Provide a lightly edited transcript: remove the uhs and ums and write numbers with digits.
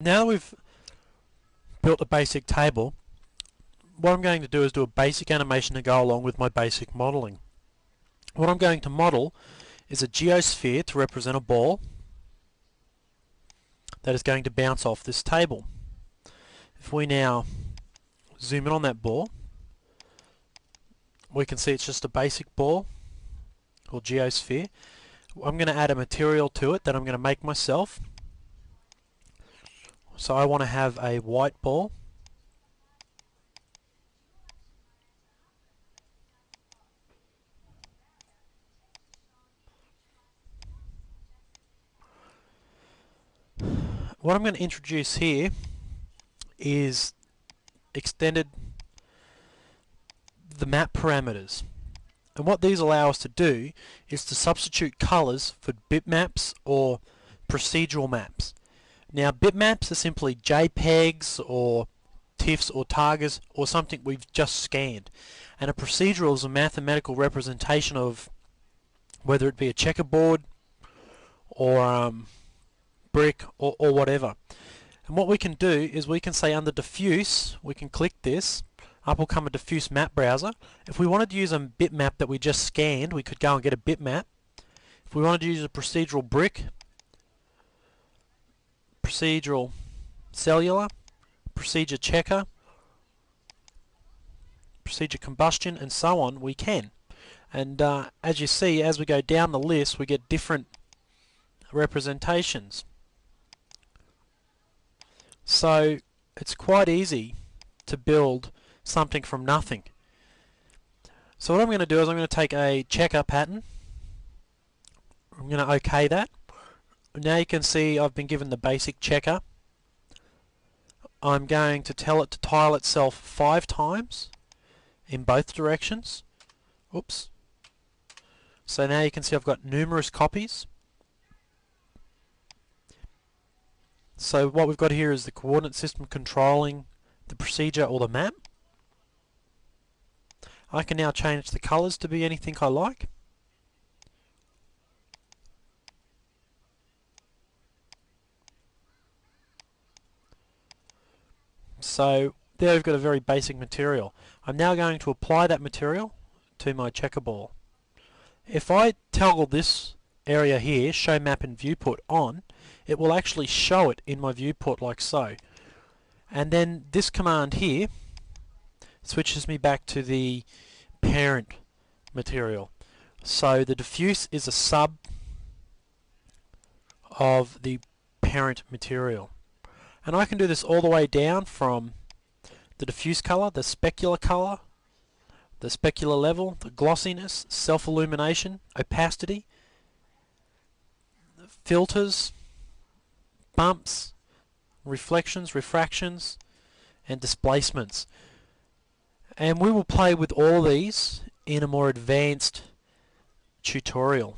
Now that we've built a basic table, what I'm going to do is do a basic animation to go along with my basic modeling. What I'm going to model is a geosphere to represent a ball that is going to bounce off this table. If we now zoom in on that ball, we can see it's just a basic ball or geosphere. I'm going to add a material to it that I'm going to make myself. So I want to have a white ball. What I'm going to introduce here is extended the map parameters. And what these allow us to do is to substitute colors for bitmaps or procedural maps. Now, bitmaps are simply JPEGs or TIFFs or TARGAs or something we've just scanned. And a procedural is a mathematical representation of whether it be a checkerboard or brick or whatever. And what we can do is we can say under diffuse, we can click this, up will come a diffuse map browser. If we wanted to use a bitmap that we just scanned, we could go and get a bitmap. If we wanted to use a procedural brick, procedural cellular, procedure checker, procedure combustion, and so on, we can. And as you see, as we go down the list, we get different representations. So it's quite easy to build something from nothing. So what I'm going to do is I'm going to take a checker pattern. I'm going to OK that. Now you can see I've been given the basic checker. I'm going to tell it to tile itself 5 times in both directions. Oops. So now you can see I've got numerous copies. So what we've got here is the coordinate system controlling the procedure or the map. I can now change the colors to be anything I like. So there we've got a very basic material. I'm now going to apply that material to my checker ball. If I toggle this area here, show map and viewport on, it will actually show it in my viewport like so. And then this command here switches me back to the parent material. So the diffuse is a sub of the parent material. And I can do this all the way down from the diffuse color, the specular color, the specular level, the glossiness, self-illumination, opacity, filters, bumps, reflections, refractions, and displacements. And we will play with all these in a more advanced tutorial.